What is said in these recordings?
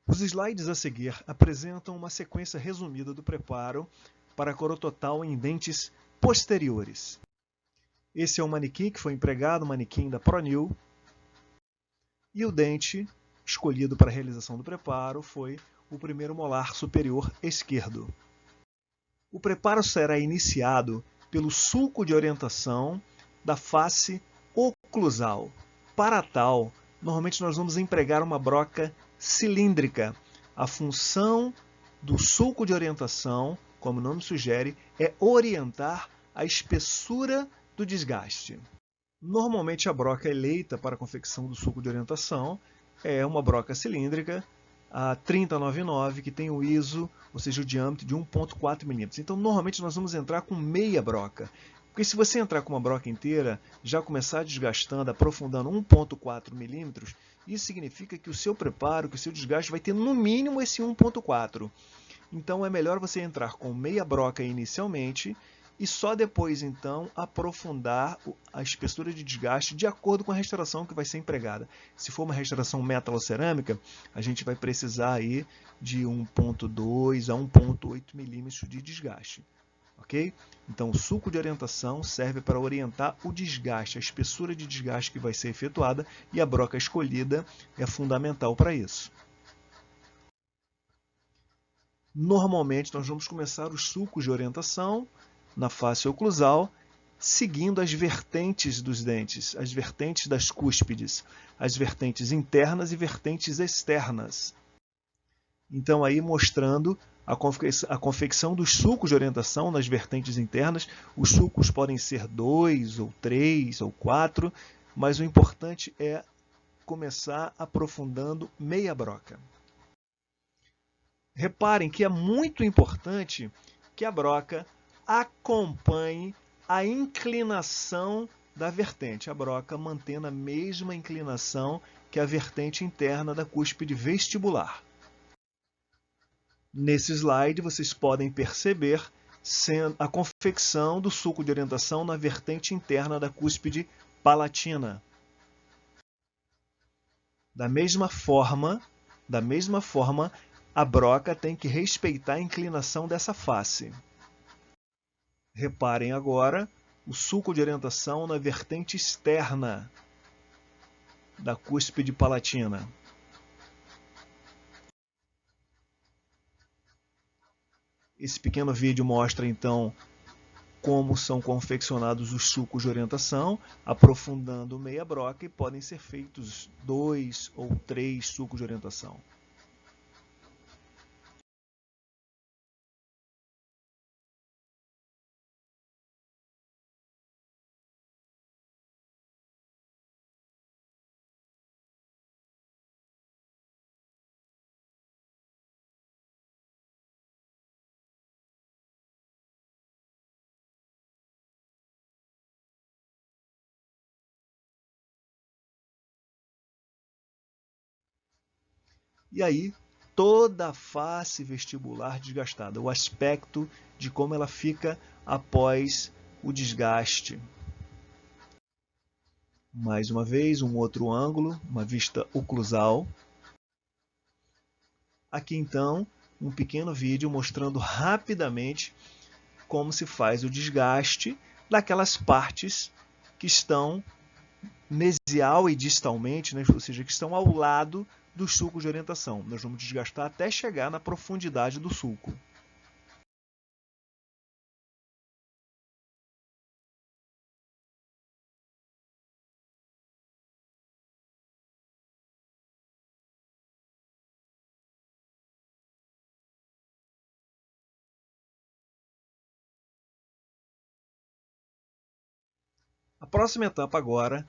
Os slides a seguir apresentam uma sequência resumida do preparo para corototal em dentes posteriores. Esse é o manequim que foi empregado, o manequim da ProNew, e o dente escolhido para a realização do preparo foi o primeiro molar superior esquerdo. O preparo será iniciado pelo sulco de orientação da face oclusal. Para tal, normalmente nós vamos empregar uma broca cilíndrica. A função do sulco de orientação, como o nome sugere, é orientar a espessura do desgaste. Normalmente a broca eleita para a confecção do sulco de orientação é uma broca cilíndrica, a 3099, que tem o ISO, ou seja, o diâmetro de 1,4 mm. Então, normalmente nós vamos entrar com meia broca. Porque se você entrar com uma broca inteira, já começar desgastando, aprofundando 1,4 mm, isso significa que o seu preparo, que o seu desgaste vai ter no mínimo esse 1,4. Então é melhor você entrar com meia broca inicialmente e só depois, então, aprofundar a espessura de desgaste de acordo com a restauração que vai ser empregada. Se for uma restauração metalocerâmica, a gente vai precisar aí de 1,2 a 1,8 milímetros de desgaste. Ok? Então, o sulco de orientação serve para orientar o desgaste, a espessura de desgaste que vai ser efetuada, e a broca escolhida é fundamental para isso. Normalmente, nós vamos começar os sulcos de orientação na face oclusal, seguindo as vertentes dos dentes, as vertentes das cúspides, as vertentes internas e vertentes externas. Então, aí mostrando a confecção dos sulcos de orientação nas vertentes internas. Os sulcos podem ser 2, ou 3, ou 4, mas o importante é começar aprofundando meia broca. Reparem que é muito importante que a broca acompanhe a inclinação da vertente, a broca mantendo a mesma inclinação que a vertente interna da cúspide vestibular. Nesse slide, vocês podem perceber a confecção do sulco de orientação na vertente interna da cúspide palatina. Da mesma forma, a broca tem que respeitar a inclinação dessa face. Reparem agora o sulco de orientação na vertente externa da cúspide palatina. Esse pequeno vídeo mostra, então, como são confeccionados os sulcos de orientação, aprofundando meia broca, e podem ser feitos 2 ou 3 sulcos de orientação. E aí, toda a face vestibular desgastada, o aspecto de como ela fica após o desgaste. Mais uma vez, um outro ângulo, uma vista oclusal. Aqui, então, um pequeno vídeo mostrando rapidamente como se faz o desgaste daquelas partes que estão mesial e distalmente, né, ou seja, que estão ao lado dos sulcos de orientação. Nós vamos desgastar até chegar na profundidade do sulco. A próxima etapa agora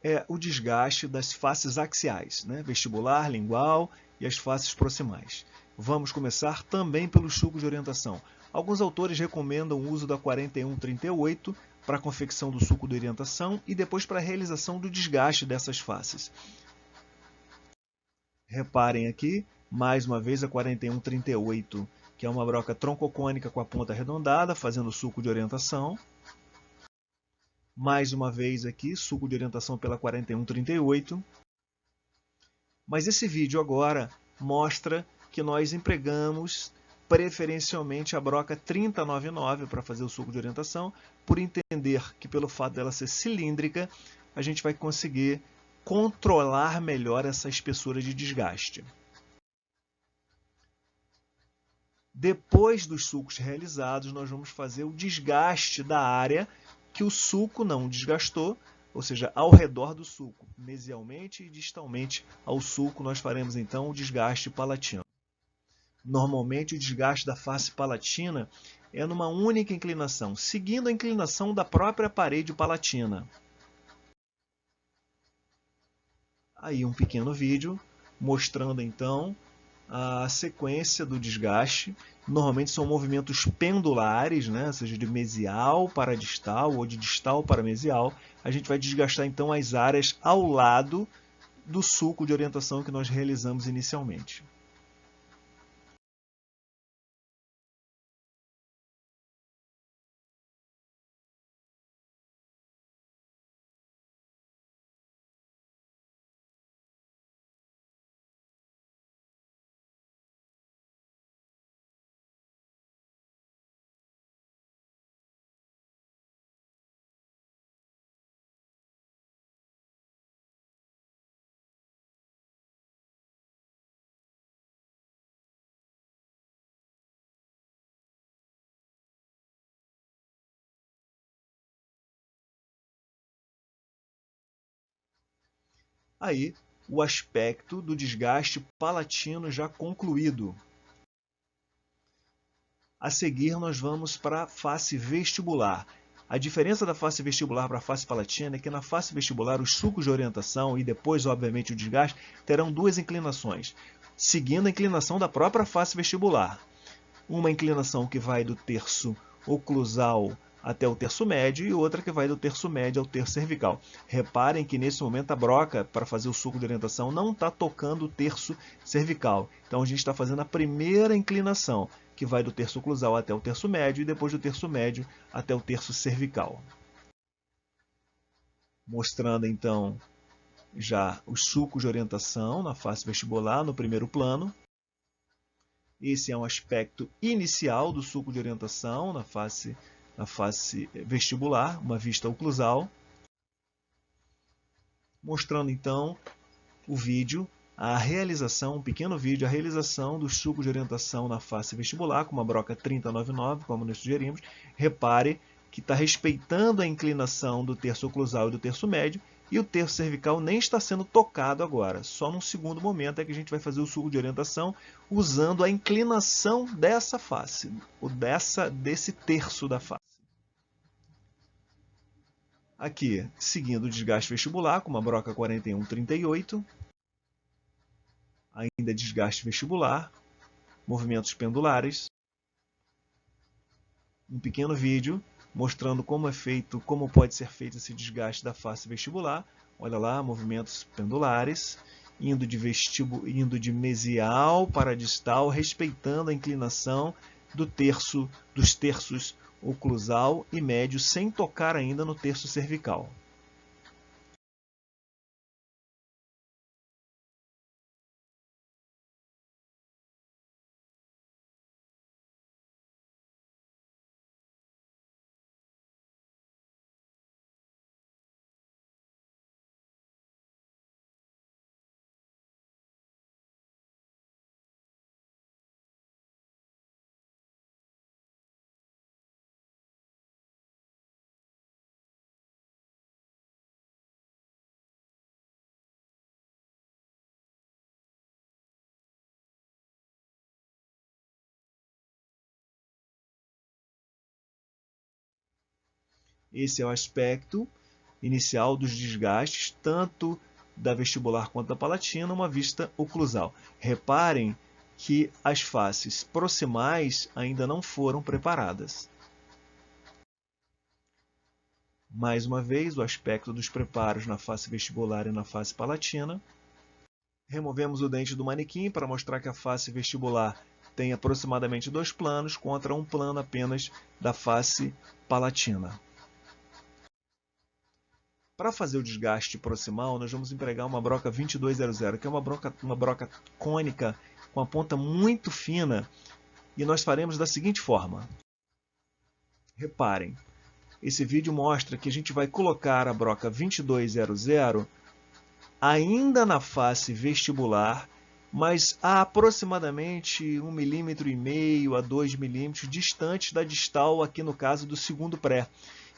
é o desgaste das faces axiais, né? Vestibular, lingual e as faces proximais. Vamos começar também pelos sulcos de orientação. Alguns autores recomendam o uso da 4138 para a confecção do sulco de orientação e depois para a realização do desgaste dessas faces. Reparem aqui, mais uma vez, a 4138, que é uma broca troncocônica com a ponta arredondada, fazendo o sulco de orientação. Mais uma vez aqui, sulco de orientação pela 4138. Mas esse vídeo agora mostra que nós empregamos preferencialmente a broca 3099 para fazer o sulco de orientação, por entender que pelo fato dela ser cilíndrica, a gente vai conseguir controlar melhor essa espessura de desgaste. Depois dos sulcos realizados, nós vamos fazer o desgaste da área que o sulco não desgastou, ou seja, ao redor do sulco, mesialmente e distalmente ao sulco, nós faremos então o desgaste palatino. Normalmente, o desgaste da face palatina é numa única inclinação, seguindo a inclinação da própria parede palatina. Aí um pequeno vídeo mostrando então a sequência do desgaste. Normalmente são movimentos pendulares, né? Ou seja, de mesial para distal ou de distal para mesial. A gente vai desgastar então as áreas ao lado do sulco de orientação que nós realizamos inicialmente. Aí, o aspecto do desgaste palatino já concluído. A seguir, nós vamos para a face vestibular. A diferença da face vestibular para a face palatina é que na face vestibular os sulcos de orientação e depois, obviamente, o desgaste terão duas inclinações, seguindo a inclinação da própria face vestibular. Uma inclinação que vai do terço oclusal até o terço médio e outra que vai do terço médio ao terço cervical. Reparem que nesse momento a broca, para fazer o sulco de orientação, não está tocando o terço cervical. Então a gente está fazendo a primeira inclinação, que vai do terço oclusal até o terço médio e depois do terço médio até o terço cervical. Mostrando então já os sulcos de orientação na face vestibular no primeiro plano. Esse é um aspecto inicial do sulco de orientação na face vestibular, uma vista oclusal. Mostrando então o vídeo, a realização, um pequeno vídeo, a realização do sulco de orientação na face vestibular, com uma broca 3099, como nós sugerimos. Repare que está respeitando a inclinação do terço oclusal e do terço médio, e o terço cervical nem está sendo tocado agora. Só num segundo momento é que a gente vai fazer o sulco de orientação usando a inclinação dessa face, ou desse terço da face. Aqui, seguindo o desgaste vestibular, com uma broca 4138. Ainda desgaste vestibular, movimentos pendulares. Um pequeno vídeo mostrando como pode ser feito esse desgaste da face vestibular. Olha lá, movimentos pendulares, indo de mesial para distal, respeitando a inclinação dos terços oclusal e médio, sem tocar ainda no terço cervical. Esse é o aspecto inicial dos desgastes, tanto da vestibular quanto da palatina, uma vista oclusal. Reparem que as faces proximais ainda não foram preparadas. Mais uma vez, o aspecto dos preparos na face vestibular e na face palatina. Removemos o dente do manequim para mostrar que a face vestibular tem aproximadamente 2 planos, contra um plano apenas da face palatina. Para fazer o desgaste proximal, nós vamos empregar uma broca 2200, que é uma broca cônica com a ponta muito fina, e nós faremos da seguinte forma. Reparem, esse vídeo mostra que a gente vai colocar a broca 2200 ainda na face vestibular, mas a aproximadamente 1,5 mm a 2 mm distante da distal, aqui no caso do segundo pré.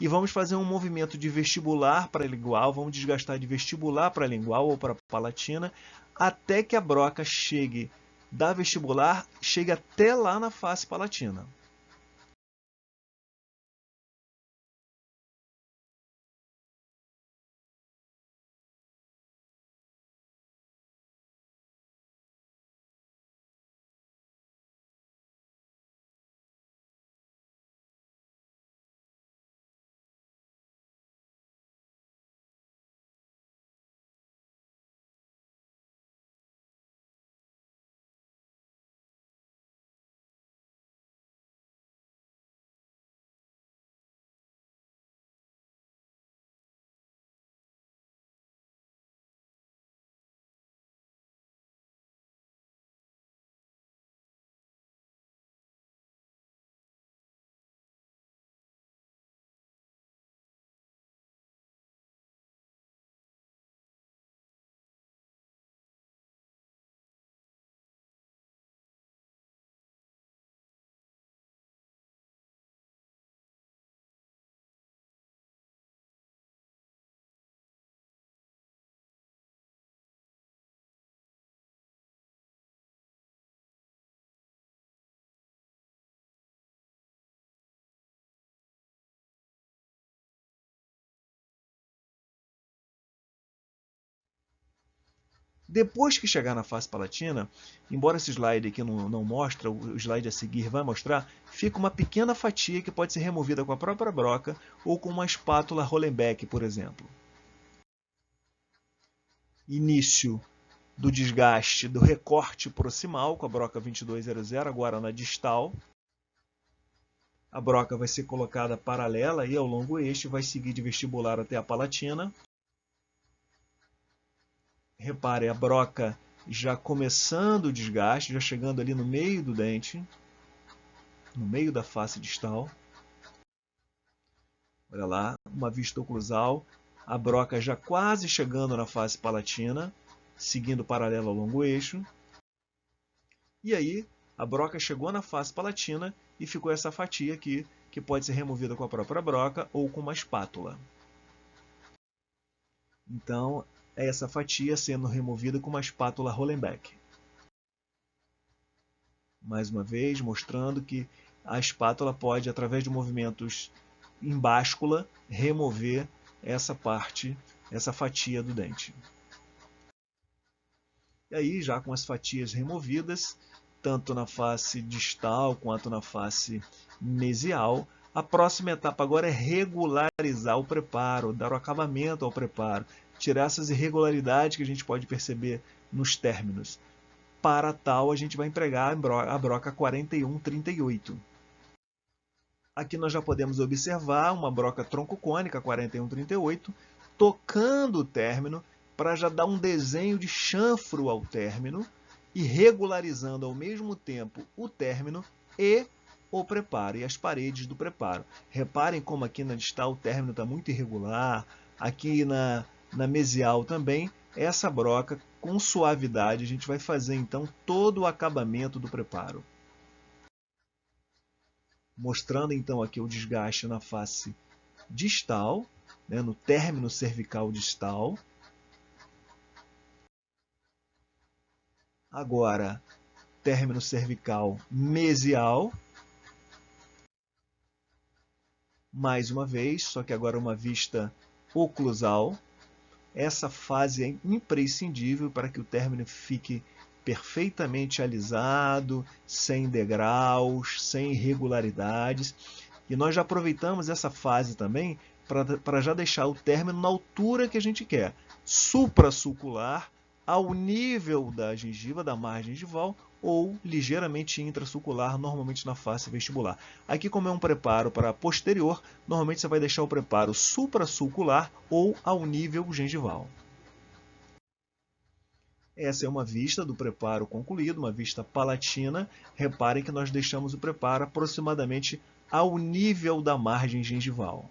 E vamos fazer um movimento de vestibular para lingual, vamos desgastar de vestibular para lingual ou para palatina, até que a broca chegue da vestibular, chegue até lá na face palatina. Depois que chegar na face palatina, embora esse slide aqui não mostra, o slide a seguir vai mostrar, fica uma pequena fatia que pode ser removida com a própria broca ou com uma espátula Rollenbeck, por exemplo. Início do desgaste do recorte proximal com a broca 2200, agora na distal. A broca vai ser colocada paralela e ao longo eixo vai seguir de vestibular até a palatina. Repare a broca já começando o desgaste, já chegando ali no meio do dente, no meio da face distal. Olha lá, uma vista oclusal, a broca já quase chegando na face palatina, seguindo paralelo ao longo eixo. E aí, a broca chegou na face palatina e ficou essa fatia aqui, que pode ser removida com a própria broca ou com uma espátula. Então, é essa fatia sendo removida com uma espátula Rollenbeck. Mais uma vez, mostrando que a espátula pode, através de movimentos em báscula, remover essa parte, essa fatia do dente. E aí, já com as fatias removidas, tanto na face distal quanto na face mesial, a próxima etapa agora é regularizar o preparo, dar o acabamento ao preparo, tirar essas irregularidades que a gente pode perceber nos términos. Para tal, a gente vai empregar a broca 4138. Aqui nós já podemos observar uma broca troncocônica 4138, tocando o término para já dar um desenho de chanfro ao término e regularizando ao mesmo tempo o término e o preparo e as paredes do preparo. Reparem como aqui na distal o término está muito irregular, aqui na mesial também. Essa broca, com suavidade, a gente vai fazer então todo o acabamento do preparo. Mostrando então aqui o desgaste na face distal, né, no término cervical distal. Agora, término cervical mesial. Mais uma vez, só que agora uma vista oclusal. Essa fase é imprescindível para que o término fique perfeitamente alisado, sem degraus, sem irregularidades. E nós já aproveitamos essa fase também para já deixar o término na altura que a gente quer, suprassulcular, ao nível da gengiva, da margem gengival, ou ligeiramente intrasulcular, normalmente na face vestibular. Aqui, como é um preparo para posterior, normalmente você vai deixar o preparo suprassulcular ou ao nível gengival. Essa é uma vista do preparo concluído, uma vista palatina. Reparem que nós deixamos o preparo aproximadamente ao nível da margem gengival.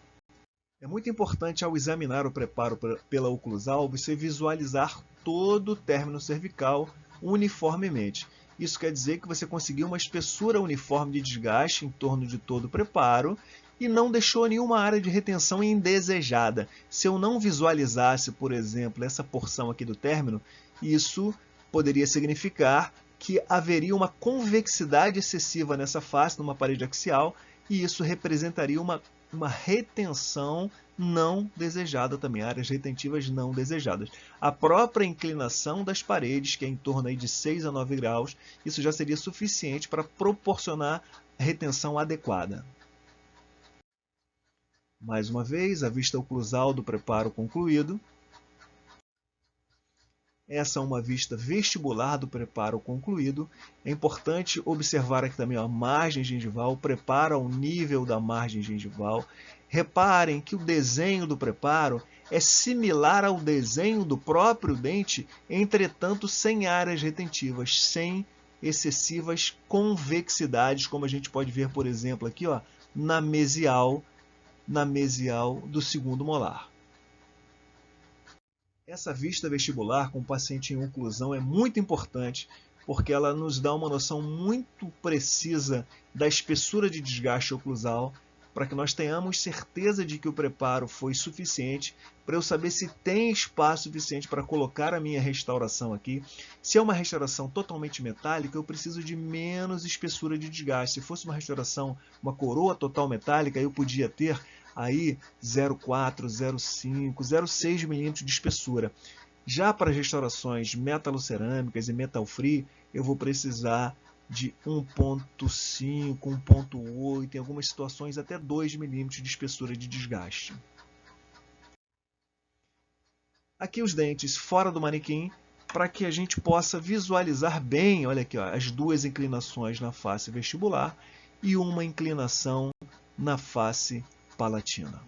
É muito importante, ao examinar o preparo pela oclusal, você visualizar todo o término cervical uniformemente. Isso quer dizer que você conseguiu uma espessura uniforme de desgaste em torno de todo o preparo e não deixou nenhuma área de retenção indesejada. Se eu não visualizasse, por exemplo, essa porção aqui do término, isso poderia significar que haveria uma convexidade excessiva nessa face, numa parede axial, e isso representaria uma retenção não desejada também, áreas retentivas não desejadas. A própria inclinação das paredes, que é em torno aí de 6 a 9 graus, isso já seria suficiente para proporcionar retenção adequada. Mais uma vez, a vista oclusal do preparo concluído. Essa é uma vista vestibular do preparo concluído. É importante observar aqui também a margem gengival, o preparo ao nível da margem gengival. Reparem que o desenho do preparo é similar ao desenho do próprio dente, entretanto sem áreas retentivas, sem excessivas convexidades, como a gente pode ver, por exemplo, aqui ó, na mesial do segundo molar. Essa vista vestibular com o paciente em oclusão é muito importante porque ela nos dá uma noção muito precisa da espessura de desgaste oclusal para que nós tenhamos certeza de que o preparo foi suficiente para eu saber se tem espaço suficiente para colocar a minha restauração aqui. Se é uma restauração totalmente metálica, eu preciso de menos espessura de desgaste. Se fosse uma restauração, uma coroa total metálica, eu podia ter aí 0,4, 0,5, 0,6 milímetros de espessura. Já para restaurações metalocerâmicas e metal free, eu vou precisar de 1,5, 1,8, em algumas situações até 2 milímetros de espessura de desgaste. Aqui os dentes fora do manequim, para que a gente possa visualizar bem, olha aqui, ó, as duas inclinações na face vestibular e uma inclinação na face palatina.